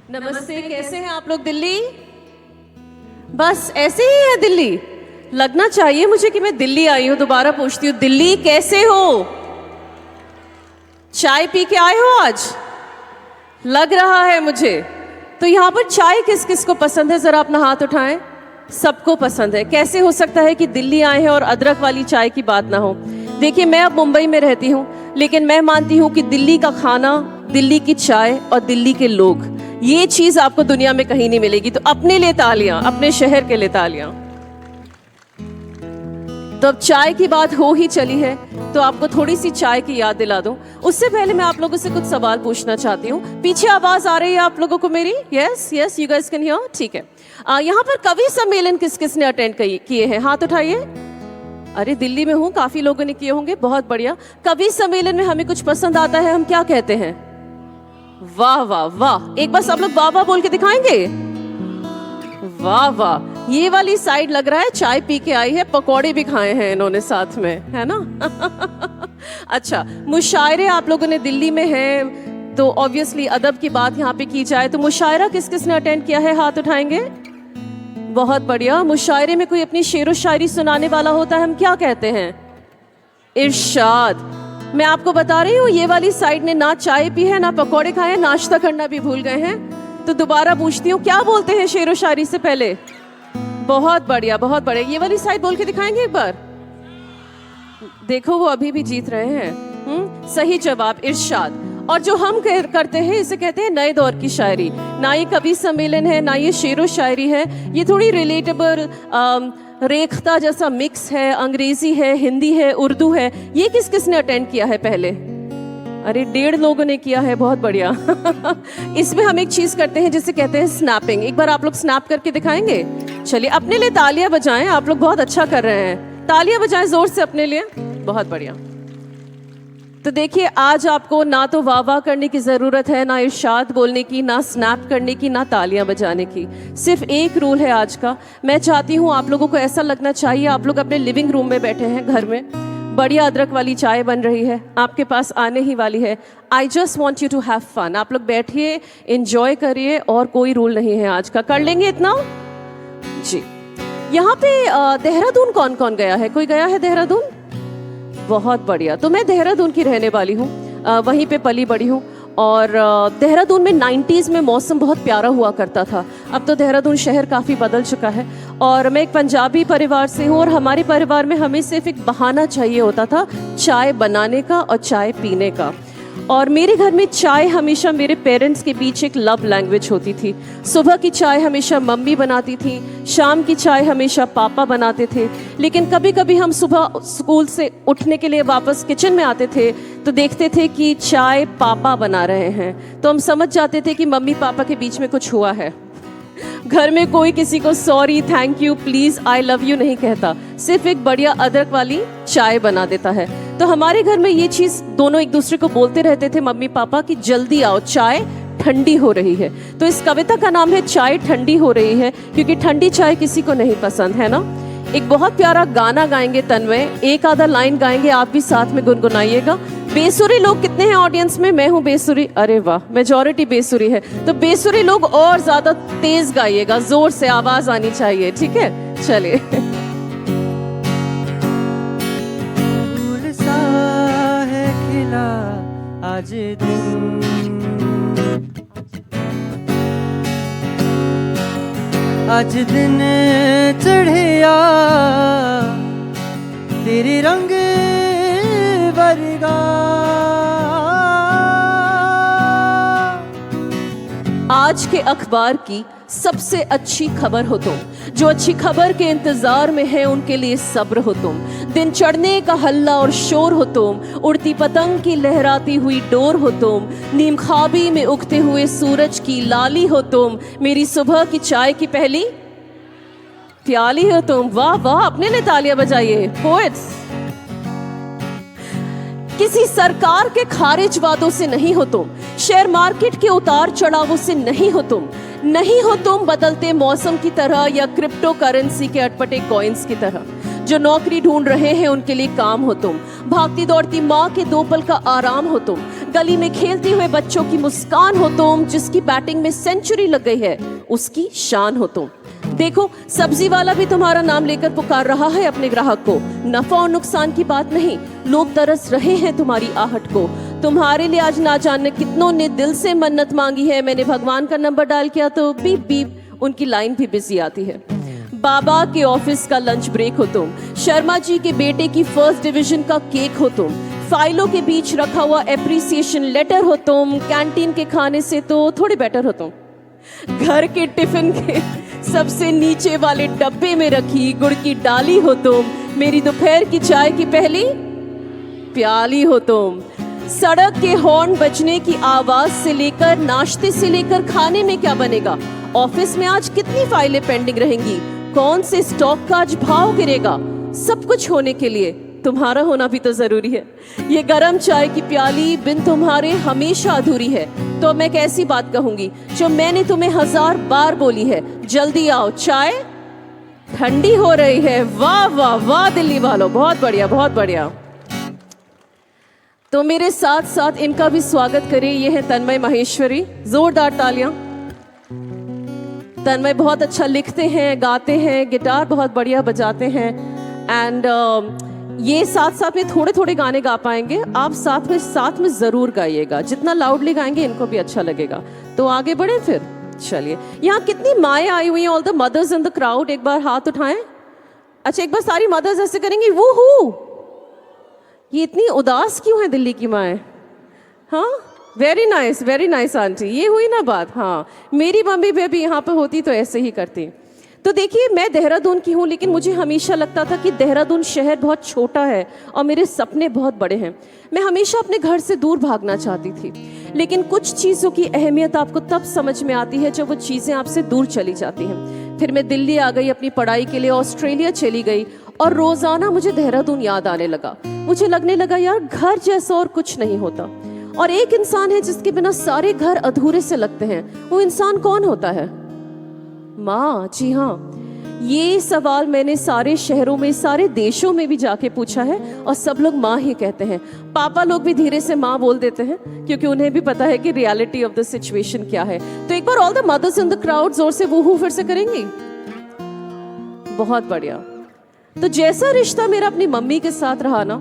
नमस्ते, कैसे हैं आप लोग? दिल्ली बस ऐसे ही है? दिल्ली लगना चाहिए मुझे कि मैं दिल्ली आई हूं। दोबारा पूछती हूँ, दिल्ली कैसे हो? चाय पी के आए हो आज? लग रहा है मुझे। तो यहाँ पर चाय किस किस को पसंद है? जरा अपना हाथ उठाएं। सबको पसंद है। कैसे हो सकता है कि दिल्ली आए हैं और अदरक वाली चाय की बात ना हो? देखिए, मैं अब मुंबई में रहती हूँ, लेकिन मैं मानती हूँ कि दिल्ली का खाना, दिल्ली की चाय और दिल्ली के लोग, ये चीज आपको दुनिया में कहीं नहीं मिलेगी। तो अपने लिए तालियां, अपने शहर के लिए तालियां। तो अब चाय की बात हो ही चली है, तो आपको थोड़ी सी चाय की याद दिला दूं। उससे पहले मैं आप लोगों से कुछ सवाल पूछना चाहती हूँ। पीछे आवाज आ रही है आप लोगों को मेरी? Yes yes, you guys can hear? ठीक है। यहाँ पर कवि सम्मेलन किस किस ने अटेंड किए हैं? हाथ उठाइए। अरे दिल्ली में हूँ, काफी लोगों ने किए होंगे, बहुत बढ़िया। कवि सम्मेलन में हमें कुछ पसंद आता है, हम क्या कहते हैं? वाह वाह वाह। एक बार सब लोग वाह वाह बोल के दिखाएंगे। वाह वाह। ये वाली साइड लग रहा है चाय पी के आई है, पकौड़े भी खाए हैं इन्होंने साथ में, है ना? अच्छा, मुशायरे आप लोगों ने दिल्ली में है, तो ऑब्वियसली अदब की बात यहाँ पे की जाए तो मुशायरा किस किस ने अटेंड किया है? हाथ उठाएंगे। बहुत बढ़िया। मुशायरे में कोई अपनी शेरो शायरी सुनाने वाला होता है, हम क्या कहते हैं? इरशाद। मैं आपको बता रही हूँ, ये वाली साइड ने ना चाय पी है, ना पकौड़े खाए हैं, नाश्ता करना भी भूल गए हैं। तो दोबारा पूछती हूँ, क्या बोलते हैं शेरो शायरी से पहले? बहुत बढ़िया, बहुत बढ़िया। ये वाली साइड बोल के दिखाएंगे एक बार। देखो, वो अभी भी जीत रहे हैं। सही जवाब, इरशाद। और जो हम करते हैं, इसे कहते हैं नए दौर की शायरी। ना ये कवि सम्मेलन है, ना ये शेरो शायरी है, ये थोड़ी रिलेटेबल, रेखता जैसा मिक्स है। अंग्रेजी है, हिंदी है, उर्दू है। ये किस किस ने अटेंड किया है पहले? अरे 1.5 लोगों ने किया है, बहुत बढ़िया। इसमें हम एक चीज करते हैं जिसे कहते हैं स्नैपिंग। एक बार आप लोग स्नैप करके दिखाएंगे? चलिए, अपने लिए तालियां बजाएं। आप लोग बहुत अच्छा कर रहे हैं, तालियां बजाएं जोर से अपने लिए। बहुत बढ़िया। तो देखिए, आज आपको ना तो वाह वाह करने की जरूरत है, ना इरशाद बोलने की, ना स्नैप करने की, ना तालियां बजाने की। सिर्फ एक रूल है आज का। मैं चाहती हूं आप लोगों को ऐसा लगना चाहिए आप लोग अपने लिविंग रूम में बैठे हैं, घर में। बढ़िया अदरक वाली चाय बन रही है, आपके पास आने ही वाली है। I just want you to have fun. आप लोग बैठिए, एंजॉय करिए, और कोई रूल नहीं है आज का। कर लेंगे इतना जी। यहाँ पे देहरादून कौन कौन गया है? कोई गया है देहरादून? बहुत बढ़िया। तो मैं देहरादून की रहने वाली हूँ, वहीं पे पली बड़ी हूँ। और देहरादून में 90s में मौसम बहुत प्यारा हुआ करता था। अब तो देहरादून शहर काफ़ी बदल चुका है। और मैं एक पंजाबी परिवार से हूँ, और हमारे परिवार में हमें सिर्फ एक बहाना चाहिए होता था चाय बनाने का और चाय पीने का। और मेरे घर में चाय हमेशा मेरे पेरेंट्स के बीच एक लव लैंग्वेज होती थी। सुबह की चाय हमेशा मम्मी बनाती थी, शाम की चाय हमेशा पापा बनाते थे। लेकिन कभी कभी हम सुबह स्कूल से उठने के लिए वापस किचन में आते थे तो देखते थे कि चाय पापा बना रहे हैं, तो हम समझ जाते थे कि मम्मी पापा के बीच में कुछ हुआ है। घर में कोई किसी को sorry, thank you, please, I love you नहीं कहता, सिर्फ एक बढ़िया अदरक वाली चाय बना देता है। तो हमारे घर में ये चीज दोनों एक दूसरे को बोलते रहते थे, मम्मी पापा, कि जल्दी आओ, चाय ठंडी हो रही है। तो इस कविता का नाम है चाय ठंडी हो रही है, क्योंकि ठंडी चाय किसी को नहीं पसंद, है ना? एक बहुत प्यारा गाना गाएंगे तन्मय, एक आधा लाइन गाएंगे, आप भी साथ में गुनगुनाइएगा। बेसुरी लोग कितने हैं ऑडियंस में? मैं हूँ बेसुरी। अरे वाह, मेजॉरिटी बेसुरी है। तो बेसुरी लोग और ज्यादा तेज गाइएगा, जोर से आवाज आनी चाहिए, ठीक है? चलिए। फूल सा है खिला आज दिन, आज दिन चढ़िया तेरे रंग वर्गा। आज के अखबार की सबसे अच्छी खबर हो तुम, जो अच्छी खबर के इंतजार में है उनके लिए सब्र हो तुम। दिन चढ़ने का हल्ला और शोर हो तुम, उड़ती पतंग की लहराती हुई डोर हो तुम, नीम ख्वाबी में उगते हुए सूरज की लाली हो तुम, मेरी सुबह की चाय की पहली प्याली हो तुम। वाह वाह, अपने लिए तालियां बजाइए पोएट्स। किसी सरकार के खारिज वादों से नहीं हो तुम, शेयर मार्केट के उतार चढ़ावों से नहीं हो तुम, नहीं हो तुम बदलते मौसम की तरह या क्रिप्टो करेंसी के अटपटे कॉइन्स की तरह। जो नौकरी ढूंढ रहे हैं उनके लिए काम हो तुम, भागती दौड़ती माँ के 2 पल का आराम हो तुम, गली में खेलते हुए बच्चों की मुस्कान हो तुम, जिसकी बैटिंग में सेंचुरी लग गई है उसकी शान हो तुम। देखो सब्जी वाला भी तुम्हारा नाम लेकर पुकार रहा है अपने ग्राहक को। नफा और नुकसान की बात नहीं, लोग तरस रहे हैं तुम्हारी आहट को। तुम्हारे लिए आज ना जाने कितनों ने दिल से मन्नत मांगी है। मैंने भगवान का नंबर डायल किया तो बीप बीप उनकी लाइन भी बिजी आती है। बाबा के ऑफिस का लंच ब्रेक हो तुम, शर्मा जी के बेटे की फर्स्ट डिवीजन का केक हो तुम, फाइलों के बीच रखा हुआ एप्रिसिएशन लेटर हो तुम, कैंटीन के खाने से तो थोड़ी बेटर हो तुम, घर के टिफिन के सबसे नीचे वाले डब्बे में रखी गुड़ की डाली हो तुम, मेरी दोपहर की चाय की पहली प्याली हो तुम। सड़क के हॉर्न बजने की आवाज से लेकर नाश्ते से लेकर खाने में क्या बनेगा, ऑफिस में आज कितनी फाइलें पेंडिंग रहेंगी, कौन से स्टॉक का आज भाव गिरेगा, सब कुछ होने के लिए तुम्हारा होना भी तो जरूरी है। ये गरम चाय की प्याली बिन तुम्हारे हमेशा अधूरी है। तो मैं कैसी बात कहूंगी जो मैंने तुम्हें 1000 बार बोली है, जल्दी आओ चाय ठंडी हो रही है। वाह वाह वाह दिल्ली वालों, बहुत बढ़िया बहुत बढ़िया। तो मेरे साथ साथ इनका भी स्वागत करें, ये है तन्मय माहेश्वरी, जोरदार तालियां। तन्मय बहुत अच्छा लिखते हैं, गाते हैं, गिटार बहुत बढ़िया बजाते हैं एंड ये साथ साथ में थोड़े थोड़े गाने गा पाएंगे। आप साथ में जरूर गाइएगा, जितना लाउडली गाएंगे इनको भी अच्छा लगेगा। तो आगे बढ़े फिर, चलिए। यहाँ कितनी माएँ आई हुई हैं, all the mothers in the crowd, एक बार हाथ उठाएं। अच्छा एक बार सारी मदर्स ऐसे करेंगी वो हु। ये इतनी उदास क्यों है दिल्ली की माएँ? हाँ वेरी नाइस आंटी, ये हुई ना बात। हाँ मेरी मम्मी भी यहाँ पे होती तो ऐसे ही करती। तो देखिए मैं देहरादून की हूँ, लेकिन मुझे हमेशा लगता था कि देहरादून शहर बहुत छोटा है और मेरे सपने बहुत बड़े हैं। मैं हमेशा अपने घर से दूर भागना चाहती थी, लेकिन कुछ चीज़ों की अहमियत आपको तब समझ में आती है जब वो चीज़ें आपसे दूर चली जाती हैं। फिर मैं दिल्ली आ गई अपनी पढ़ाई के लिए, ऑस्ट्रेलिया चली गई और रोज़ाना मुझे देहरादून याद आने लगा। मुझे लगने लगा यार घर जैसा और कुछ नहीं होता। और एक इंसान है जिसके बिना सारे घर अधूरे से लगते हैं, वो इंसान कौन होता है? माँ। जी हाँ, ये सवाल मैंने सारे शहरों में, सारे देशों में भी जाके पूछा है और सब लोग माँ ही कहते हैं। पापा लोग भी धीरे से माँ बोल देते हैं क्योंकि उन्हें भी पता है कि रियलिटी ऑफ द सिचुएशन क्या है। तो एक बार all the mothers in the crowd जोर से वूहू फिर से करेंगी। बहुत बढ़िया। तो जैसा रिश्ता मेरा अपनी मम्मी के साथ रहा ना,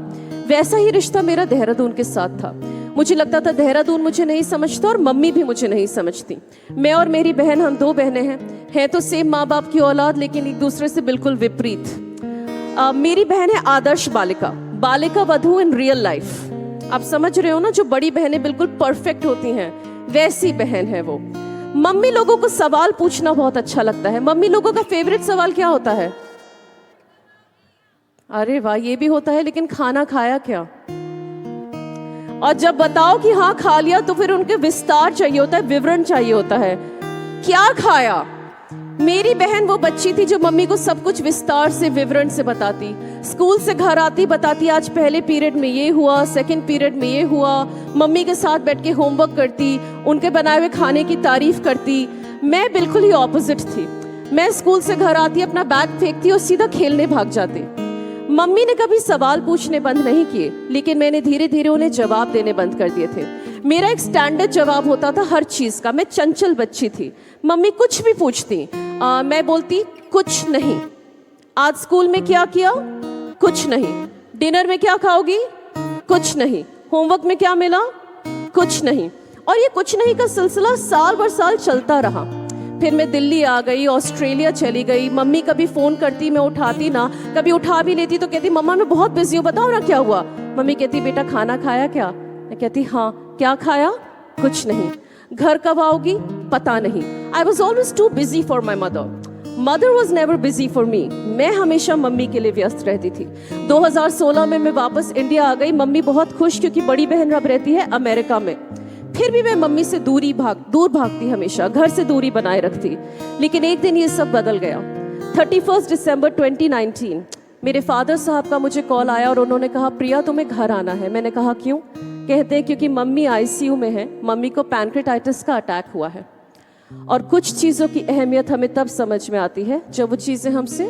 वैसा ही रिश्ता मेरा देहरादून के साथ था। मुझे लगता था देहरादून मुझे नहीं समझता और मम्मी भी मुझे नहीं समझती। मैं और मेरी बहन, हम 2 बहनें हैं तो सेम माँ बाप की औलाद, लेकिन एक दूसरे से बिल्कुल विपरीत। मेरी बहन है आदर्श Balika Vadhu in real life. आप समझ रहे हो ना, जो बड़ी बहनें बिल्कुल परफेक्ट होती हैं वैसी बहन है वो। मम्मी लोगों को सवाल पूछना बहुत अच्छा लगता है। मम्मी लोगों का फेवरेट सवाल क्या होता है? अरे वाह, ये भी होता है, लेकिन खाना खाया क्या? और जब बताओ कि हाँ खा लिया तो फिर उनके विस्तार चाहिए होता है, विवरण चाहिए होता है, क्या खाया। मेरी बहन वो बच्ची थी जो मम्मी को सब कुछ विस्तार से, विवरण से बताती। स्कूल से घर आती बताती आज पहले पीरियड में ये हुआ, सेकंड पीरियड में ये हुआ। मम्मी के साथ बैठ के होमवर्क करती, उनके बनाए हुए खाने की तारीफ करती। मैं बिल्कुल ही ऑपोजिट थी। मैं स्कूल से घर आती, अपना बैग फेंकती और सीधा खेलने भाग जाती। मम्मी ने कभी सवाल पूछने बंद नहीं किए, लेकिन मैंने धीरे धीरे उन्हें जवाब देने बंद कर दिए थे। मेरा एक स्टैंडर्ड जवाब होता था हर चीज का। मैं चंचल बच्ची थी। मम्मी कुछ भी पूछती, मैं बोलती कुछ नहीं। आज स्कूल में क्या किया? कुछ नहीं। डिनर में क्या खाओगी? कुछ नहीं। होमवर्क में क्या मिला? कुछ नहीं। और ये कुछ नहीं का सिलसिला साल भर साल चलता रहा। फिर मैं दिल्ली आ गई, ऑस्ट्रेलिया चली गई। मम्मी कभी फोन करती, मैं उठाती ना, कभी उठा भी लेती तो कहती मम्मा मैं बहुत बिजी हूँ, बताओ ना क्या हुआ। मम्मी कहती बेटा खाना खाया क्या? मैं कहती हाँ। क्या खाया? कुछ नहीं। घर कब आओगी? पता नहीं। I was always too busy for my mother was never busy for me. मैं हमेशा मम्मी के लिए व्यस्त रहती थी। 2016 में मैं वापस इंडिया आ गई। मम्मी बहुत खुश, क्योंकि बड़ी बहन अब रहती है अमेरिका में। फिर भी मैं मम्मी से दूर भागती, हमेशा घर से दूरी बनाए रखती। लेकिन एक दिन ये सब बदल गया। 31 दिसंबर 2019 मेरे फादर साहब का मुझे कॉल आया और उन्होंने कहा प्रिया तुम्हें घर आना है। मैंने कहा क्यों? कहते हैं क्योंकि मम्मी आईसीयू में है, मम्मी को पैनक्रेटाइटिस का अटैक हुआ है। और कुछ चीज़ों की अहमियत हमें तब समझ में आती है जब वो चीज़ें हमसे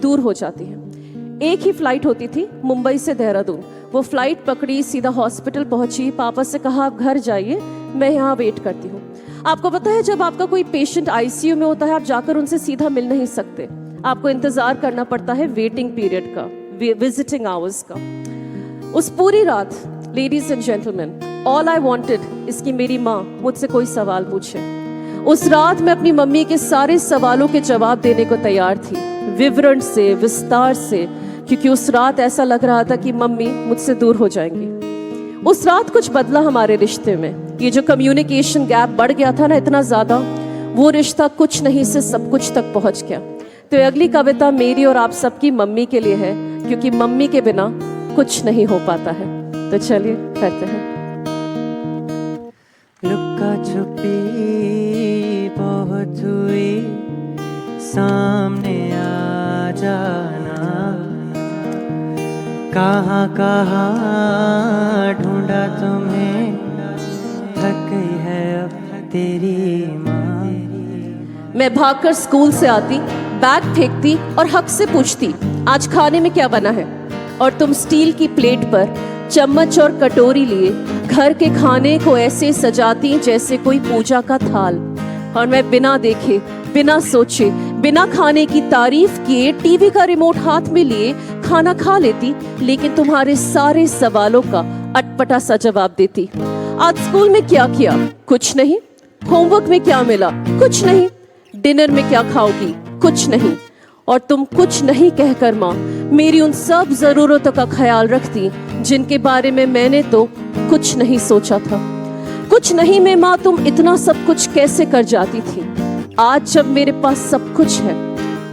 दूर हो जाती हैं। एक ही फ्लाइट होती थी मुंबई से देहरादून। वो फ्लाइट पकड़ी, सीधा हॉस्पिटल पहुंची, पापा से कहा आप घर जाइए, मैं यहाँ वेट करती हूँ। आपको पता है जब आपका कोई पेशेंट आईसीयू में होता है, आप जाकर उनसे सीधा मिल नहीं सकते, आपको इंतजार करना पड़ता है वेटिंग पीरियड का, विजिटिंग आवर्स का। उस पूरी रात, ladies and gentleman, all I wanted is कि मेरी माँ मुझसे कोई सवाल पूछे। उस रात मैं अपनी मम्मी के सारे सवालों के जवाब देने को तैयार थी, विवरण से, विस्तार से, क्योंकि उस रात ऐसा लग रहा था कि मम्मी मुझसे दूर हो जाएंगी। उस रात कुछ बदला हमारे रिश्ते में। ये जो कम्युनिकेशन गैप बढ़ गया था ना इतना ज्यादा, वो रिश्ता कुछ नहीं से सब कुछ तक पहुंच गया। तो अगली कविता मेरी और आप सबकी मम्मी के लिए है, क्योंकि मम्मी के बिना कुछ नहीं हो पाता है। तो चलिए करते हैं। लुका छुपी बहुत हुई, सामने आ जाना, कहाँ कहाँ ढूंढा तुम्हें, थक गई है अब तेरी माँ। मैं भागकर स्कूल से आती, बैग फेंकती और हक से पूछती आज खाने में क्या बना है, और तुम स्टील की प्लेट पर चम्मच और कटोरी लिए घर के खाने को ऐसे सजाती जैसे कोई पूजा का थाल। और मैं बिना देखे, बिना सोचे, बिना खाने की तारीफ किए टीवी का रिमोट हाथ में लिए खाना खा लेती, लेकिन तुम्हारे सारे सवालों का अटपटा सा जवाब देती। आज स्कूल में क्या किया? कुछ नहीं। होमवर्क में क्या मिला? कुछ नहीं। डिनर में क्या खाओगी? कुछ नहीं। और तुम कुछ नहीं कहकर माँ मेरी उन सब जरूरतों का ख्याल रखती जिनके बारे में मैंने तो कुछ नहीं सोचा था। कुछ नहीं में माँ तुम इतना सब कुछ कैसे कर जाती थी। आज जब मेरे पास सब कुछ है,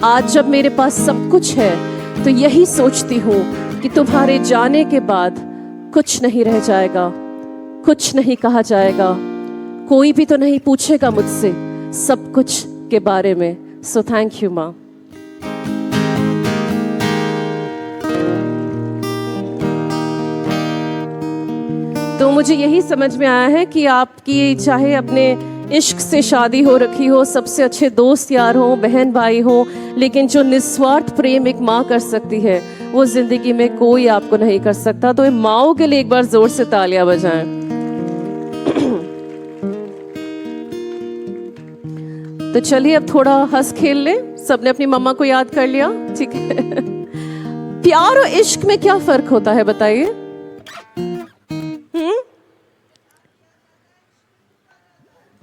आज जब मेरे पास सब कुछ है, तो यही सोचती हूँ कि तुम्हारे जाने के बाद कुछ नहीं रह जाएगा, कुछ नहीं कहा जाएगा, कोई भी तो नहीं पूछेगा मुझसे सब कुछ के बारे में। सो थैंक यू माँ। तो मुझे यही समझ में आया है कि आपकी चाहे अपने इश्क से शादी हो रखी हो, सबसे अच्छे दोस्त यार हो, बहन भाई हो, लेकिन जो निस्वार्थ प्रेम एक माँ कर सकती है वो जिंदगी में कोई आपको नहीं कर सकता। तो माँओं के लिए एक बार जोर से तालियां बजाएं। तो चलिए अब थोड़ा हंस खेल ले। सबने अपनी मम्मा को याद कर लिया, ठीक है। प्यार और इश्क में क्या फर्क होता है बताइए?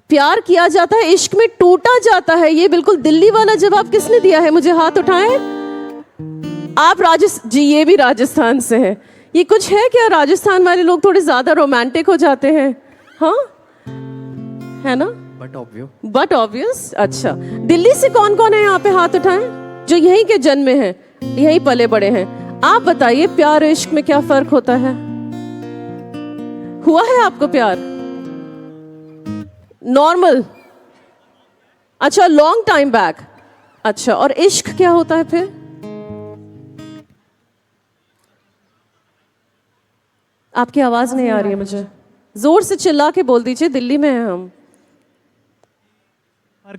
प्यार किया जाता है, इश्क में टूटा जाता है। ये बिल्कुल दिल्ली वाला जवाब किसने दिया है? मुझे हाथ उठाएं। आप जी ये भी राजस्थान से है। ये कुछ है क्या, राजस्थान वाले लोग थोड़े ज्यादा रोमांटिक हो जाते हैं, हाँ है ना? But obvious. अच्छा, दिल्ली से कौन कौन है यहाँ पे? हाथ उठाएं जो यहीं के जन्मे हैं, यहीं पले बड़े हैं। आप बताइए प्यार और इश्क में क्या फर्क होता है? हुआ है आपको प्यार? नॉर्मल? अच्छा, लॉन्ग टाइम बैक। अच्छा, और इश्क क्या होता है फिर? आपकी आवाज नहीं आ रही है मुझे, जोर से चिल्ला के बोल दीजिए, दिल्ली में हैं हम।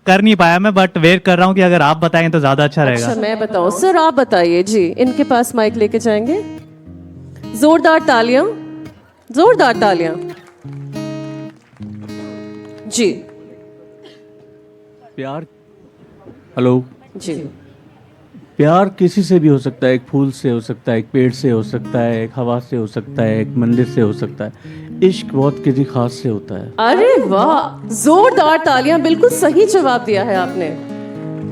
कर नहीं पाया मैं, बट वेट कर रहा हूँ कि अगर आप बताएं तो ज्यादा अच्छा रहेगा। अच्छा मैं बताऊं? सर आप बताइए जी, इनके पास माइक लेके जाएंगे। जोरदार तालियां, जोरदार तालियां जी। प्यार, हेलो जी, प्यार किसी से भी हो सकता है। एक फूल से हो सकता है, एक पेड़ से हो सकता है, एक हवा से हो सकता है, एक मंदिर से हो सकता है। इश्क बहुत किसी खास से होता है। अरे वाह, जोरदार तालियां, बिल्कुल सही जवाब दिया है आपने।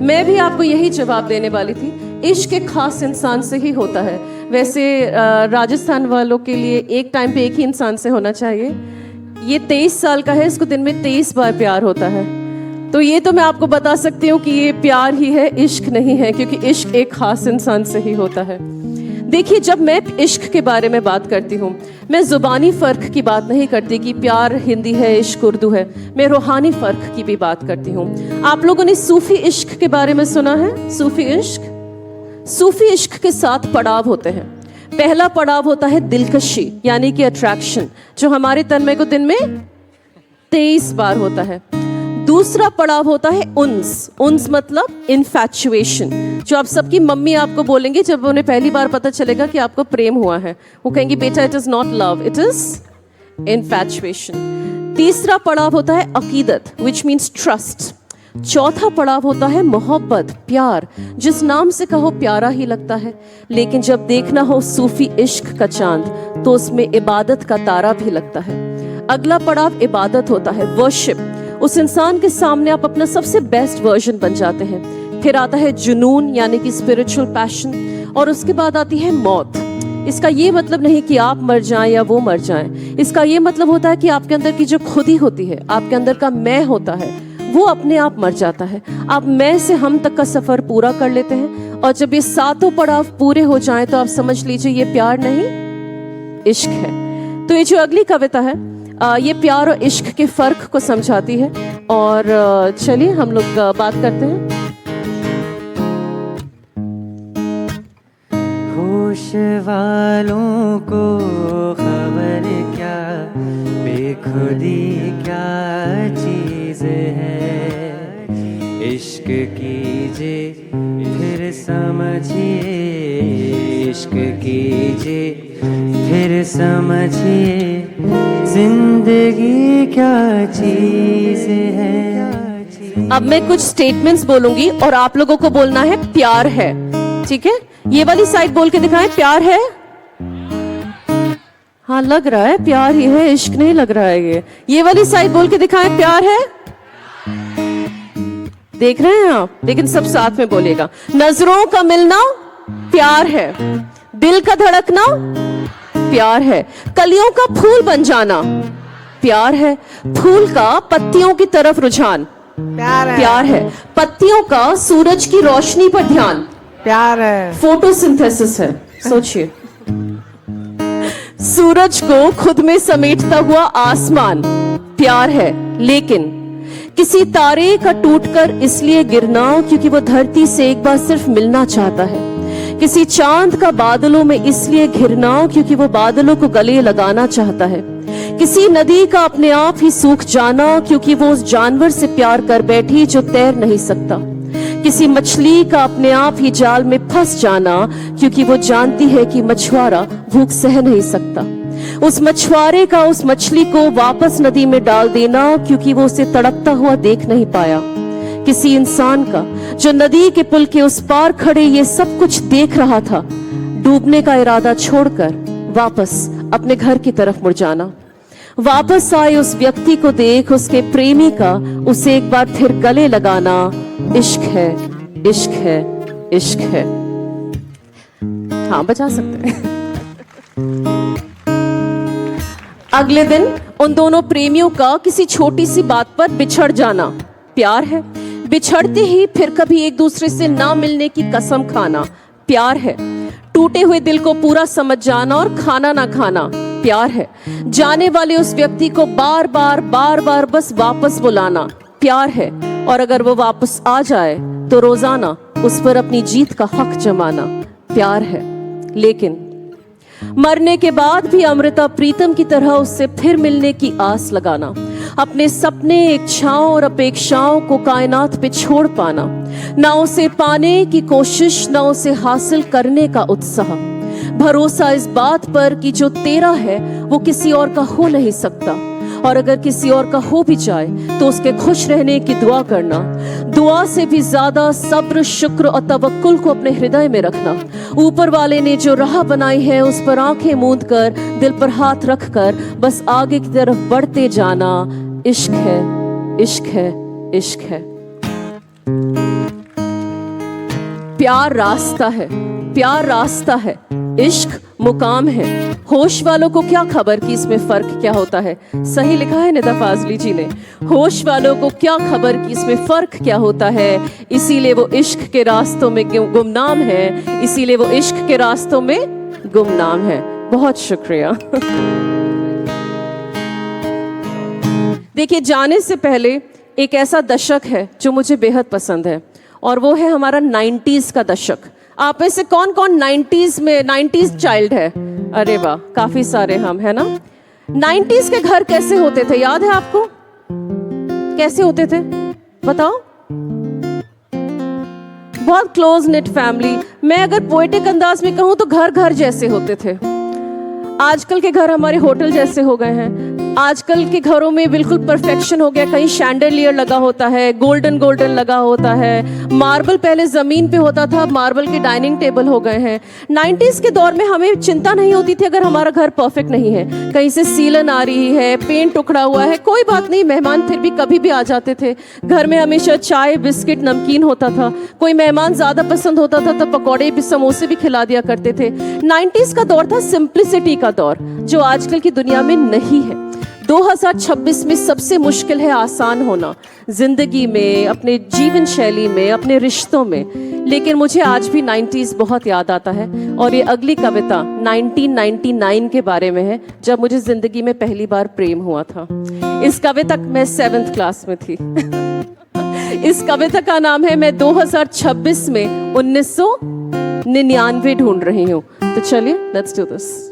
मैं भी आपको यही जवाब देने वाली थी। इश्क एक खास इंसान से ही होता है। वैसे राजस्थान वालों के लिए एक टाइम पे एक ही इंसान से होना चाहिए। ये 23 साल का है, इसको दिन में 23 बार प्यार होता है। तो ये तो मैं आपको बता सकती हूँ कि ये प्यार ही है, इश्क नहीं है, क्योंकि इश्क एक खास इंसान से ही होता है। देखिए, जब मैं इश्क के बारे में बात करती हूँ, मैं जुबानी फ़र्क की बात नहीं करती कि प्यार हिंदी है, इश्क उर्दू है। मैं रूहानी फ़र्क की भी बात करती हूँ। आप लोगों ने सूफ़ी इश्क के बारे में सुना है? सूफ़ी इश्क, सूफ़ी इश्क के 7 पड़ाव होते हैं। पहला पड़ाव होता है दिलकशी, यानी कि अट्रैक्शन, जो हमारे तन्मय को दिन में 23 बार होता है। दूसरा पड़ाव होता है उन्स। उन्स मतलब इन्फैचुएशन, जो आप सबकी मम्मी आपको बोलेंगी जब उन्हें पहली बार पता चलेगा कि आपको प्रेम हुआ है। वो कहेंगी बेटा it is not love, it is infatuation. तीसरा पड़ाव होता है अकीदत, विच मीन्स ट्रस्ट। चौथा पड़ाव होता है मोहब्बत, प्यार। जिस नाम से कहो प्यारा ही लगता है, लेकिन जब देखना हो सूफी इश्क का चांद तो उसमें इबादत का तारा भी लगता है। अगला पड़ाव इबादत होता है, वर्शिप। उस इंसान के सामने आप अपना सबसे बेस्ट वर्जन बन जाते हैं। फिर आता है जुनून यानी कि स्पिरिचुअल पैशन, और उसके बाद आती है मौत। इसका ये मतलब नहीं कि आप मर जाएं या वो मर जाएं। इसका ये मतलब होता है कि आपके अंदर की जो खुदी होती है, आपके अंदर का मैं होता है, वो अपने आप मर जाता है। आप मैं से हम तक का सफर पूरा कर लेते हैं, और जब ये सातों पड़ाव पूरे हो जाएं तो आप समझ लीजिए ये प्यार नहीं इश्क है। तो ये जो अगली कविता है ये प्यार और इश्क के फर्क को समझाती है। और चलिए हम लोग बात करते हैं। होश वालों को खबर क्या, बेखुदी क्या चीज है। इश्क कीजिए फिर समझिए, इश्क कीजिए फिर समझिए, जिंदगी क्या चीज है। अब मैं कुछ स्टेटमेंट्स बोलूंगी और आप लोगों को बोलना है प्यार है, ठीक है? ये वाली साइड बोल के दिखाएं, प्यार है। हाँ लग रहा है प्यार ही है, इश्क नहीं लग रहा है। ये वाली साइड बोल के दिखाएं, प्यार है। देख रहे हैं आप, लेकिन सब साथ में बोलिएगा। नजरों का मिलना प्यार है, दिल का धड़कना प्यार है, कलियों का फूल बन जाना प्यार है, फूल का पत्तियों की तरफ रुझान प्यार है, पत्तियों का सूरज की रोशनी पर ध्यान प्यार है, फोटोसिंथेसिस है। सोचिए, सूरज को खुद में समेटता हुआ आसमान प्यार है, लेकिन किसी तारे का टूटकर इसलिए गिरना क्योंकि वो धरती से एक बार सिर्फ मिलना चाहता है। किसी चांद का बादलों में इसलिए घिरना क्योंकि वो बादलों को गले लगाना चाहता है। किसी नदी का अपने आप ही सूख जाना क्योंकि वो उस जानवर से प्यार कर बैठी जो तैर नहीं सकता। किसी मछली का अपने आप ही जाल में फंस जाना क्योंकि वो जानती है कि मछुआरा भूख सह नहीं सकता। उस मछुआरे का उस मछली को वापस नदी में डाल देना क्योंकि वो उसे तड़पता हुआ देख नहीं पाया। किसी इंसान का जो नदी के पुल के उस पार खड़े ये सब कुछ देख रहा था, डूबने का इरादा छोड़कर वापस अपने घर की तरफ मुड़ जाना। वापस आए उस व्यक्ति को देख उसके प्रेमी का उसे एक बार फिर गले लगाना इश्क है, इश्क है, इश्क है। हाँ बचा सकते हैं। अगले दिन उन दोनों प्रेमियों का किसी छोटी सी बात पर बिछड़ जाना प्यार है। बिछड़ते ही फिर कभी एक दूसरे से ना मिलने की कसम खाना प्यार है। टूटे हुए दिल को पूरा समझ जाना और खाना ना खाना प्यार है। जाने वाले उस व्यक्ति को बार बार बस वापस बुलाना प्यार है। और अगर वो वापस आ जाए तो रोजाना उस पर अपनी जीत का हक जमाना प्यार है। लेकिन मरने के बाद भी अमृता प्रीतम की तरह उससे फिर मिलने की आस लगाना, अपने सपने, इच्छाओं और अपेक्षाओं को कायनात पे छोड़ पाना, ना उसे पाने की कोशिश, ना उसे हासिल करने का उत्साह, भरोसा इस बात पर कि जो तेरा है वो किसी और का हो नहीं सकता, और अगर किसी और का हो भी जाए तो उसके खुश रहने की दुआ करना। दुआ से भी ज्यादा सब्र, शुक्र और तवक्कुल को अपने हृदय में रखना। ऊपर वाले ने जो राह बनाई है उस पर आंखें मूंद कर, दिल पर हाथ रख कर बस आगे की तरफ बढ़ते जाना इश्क है, इश्क है, इश्क है। प्यार रास्ता है, प्यार रास्ता है, इश्क मुकाम है। होश वालों को क्या खबर कि इसमें फर्क क्या होता है। सही लिखा है निदा फाजली जी ने। होश वालों को क्या खबर कि इसमें फर्क क्या होता है, इसीलिए वो इश्क के रास्तों में गुमनाम है, इसीलिए वो इश्क के रास्तों में गुमनाम है। बहुत शुक्रिया। देखिए, जाने से पहले एक ऐसा दशक है जो मुझे बेहद पसंद है, और वो है हमारा 90s का दशक। आप में से कौन कौन 90s चाइल्ड है? अरे वाह, काफी सारे हम, है ना। 90s के घर कैसे होते थे, याद है आपको? कैसे होते थे? बताओ? बहुत क्लोज नेट फैमिली। मैं अगर पोएटिक अंदाज में कहूं तो घर घर जैसे होते थे। आजकल के घर हमारे होटल जैसे हो गए हैं। आजकल के घरों में बिल्कुल परफेक्शन हो गया, कहीं शैंडलियर लगा होता है, गोल्डन गोल्डन लगा होता है, मार्बल पहले जमीन पे होता था, मार्बल के डाइनिंग टेबल हो गए हैं। 90s के दौर में हमें चिंता नहीं होती थी अगर हमारा घर परफेक्ट नहीं है, कहीं से सीलन आ रही है, पेंट उखड़ा हुआ है, कोई बात नहीं, मेहमान फिर भी कभी भी आ जाते थे। घर में हमेशा चाय बिस्किट नमकीन होता था। कोई मेहमान ज्यादा पसंद होता था तो पकौड़े भी समोसे भी खिला दिया करते थे। 90s का दौर था सिंप्लिसिटी का दौर, जो आजकल की दुनिया में नहीं है। 2026 में सबसे मुश्किल है आसान होना, जिंदगी में, अपने जीवन शैली में, अपने रिश्तों में। लेकिन मुझे आज भी 90s बहुत याद आता है, और ये अगली कविता 1999 के बारे में है, जब मुझे जिंदगी में पहली बार प्रेम हुआ था। इस कविता मैं 7th क्लास में थी। इस कविता का नाम है मैं 2026 में 1999 ढूंढ रही हूँ। तो चलिए, let's do this.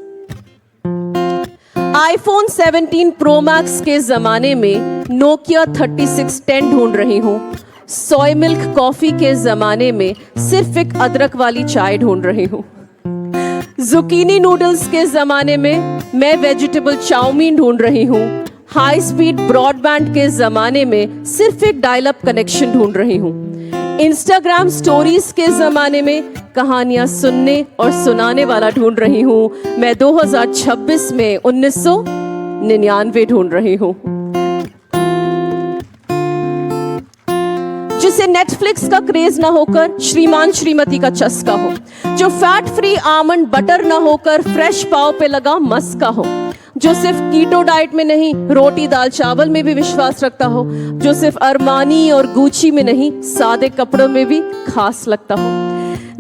IPhone 17 pro max के जमाने में नोकिया 3610 ढूंढ रही हूँ। सोय मिल्क कॉफी के जमाने में सिर्फ एक अदरक वाली चाय ढूंढ रही हूँ। जुकीनी नूडल्स के जमाने में मैं वेजिटेबल चाउमीन ढूंढ रही हूँ। हाई स्पीड ब्रॉडबैंड के जमाने में सिर्फ एक डायल अप कनेक्शन ढूंढ रही हूँ। इंस्टाग्राम स्टोरीज के जमाने में कहानियां सुनने और सुनाने वाला ढूंढ रही हूं। मैं 2026 में 1999 ढूंढ रही हूं। जिसे नेटफ्लिक्स का क्रेज ना होकर श्रीमान श्रीमती का चस्का हो, जो फैट फ्री आमंड बटर ना होकर फ्रेश पाव पे लगा मस्का हो, जो सिर्फ कीटो डाइट में नहीं रोटी दाल चावल में भी विश्वास रखता हो, जो सिर्फ अरमानी और गुची में नहीं सादे कपड़ों में भी खास लगता हो,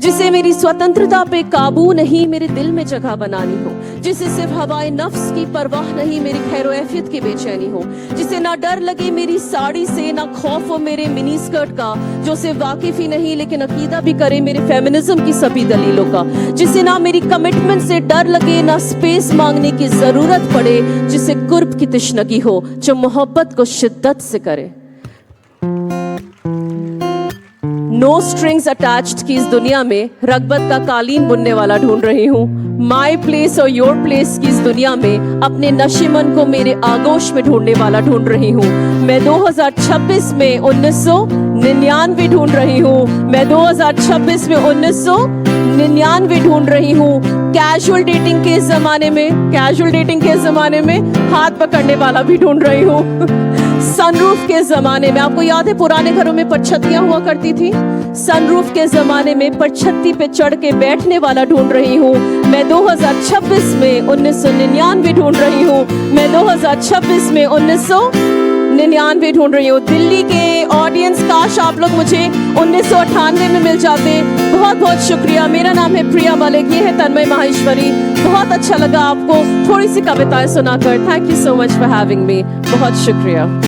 जिसे मेरी स्वतंत्रता पे काबू नहीं मेरे दिल में जगह बनानी हो, जिसे सिर्फ हवाए नफ्स की परवाह नहीं मेरी खैरोएफियत की बेचैनी हो, जिसे ना डर लगे मेरी साड़ी से ना खौफ हो मेरे मिनी स्कर्ट का, जो सिर्फ वाकिफ ही नहीं लेकिन अकीदा भी करे मेरे फेमिनिज्म की सभी दलीलों का, जिसे ना मेरी कमिटमेंट से डर लगे ना स्पेस मांगने की जरूरत पड़े, जिसे कुर्ब की तशनगी हो, जो मोहब्बत को शिद्दत से करे। नो स्ट्रिंग्स अटैच्ड की इस दुनिया में रगबत का कालीन बुनने वाला ढूंढ रही हूँ। माई प्लेस और योर प्लेस की इस दुनिया में अपने नशे मन को मेरे आगोश में ढूंढने वाला ढूंढ रही हूँ। मैं 2026 में 1999 ढूंढ रही हूँ। मैं 2026 में 1999 ढूंढ रही हूँ। कैजुअल डेटिंग के जमाने में हाथ पकड़ने वाला भी ढूंढ रही हूँ। सनरूफ के जमाने में, आपको याद है पुराने घरों में परछत्तियां हुआ करती थी, सनरूफ के जमाने में परछत्ती पे चढ़ के बैठने वाला ढूंढ रही हूँ। मैं 2026 में 1999 ढूंढ रही हूँ। मैं 2026 में 1999 ढूंढ रही हूँ। दिल्ली के ऑडियंस, काश आप लोग मुझे 1998 में मिल जाते। बहुत बहुत शुक्रिया। मेरा नाम है प्रिया मलिक, ये है तन्मय माहेश्वरी। बहुत अच्छा लगा आपको थोड़ी सी कविताएं सुनाकर। Thank you so much for having me. बहुत शुक्रिया।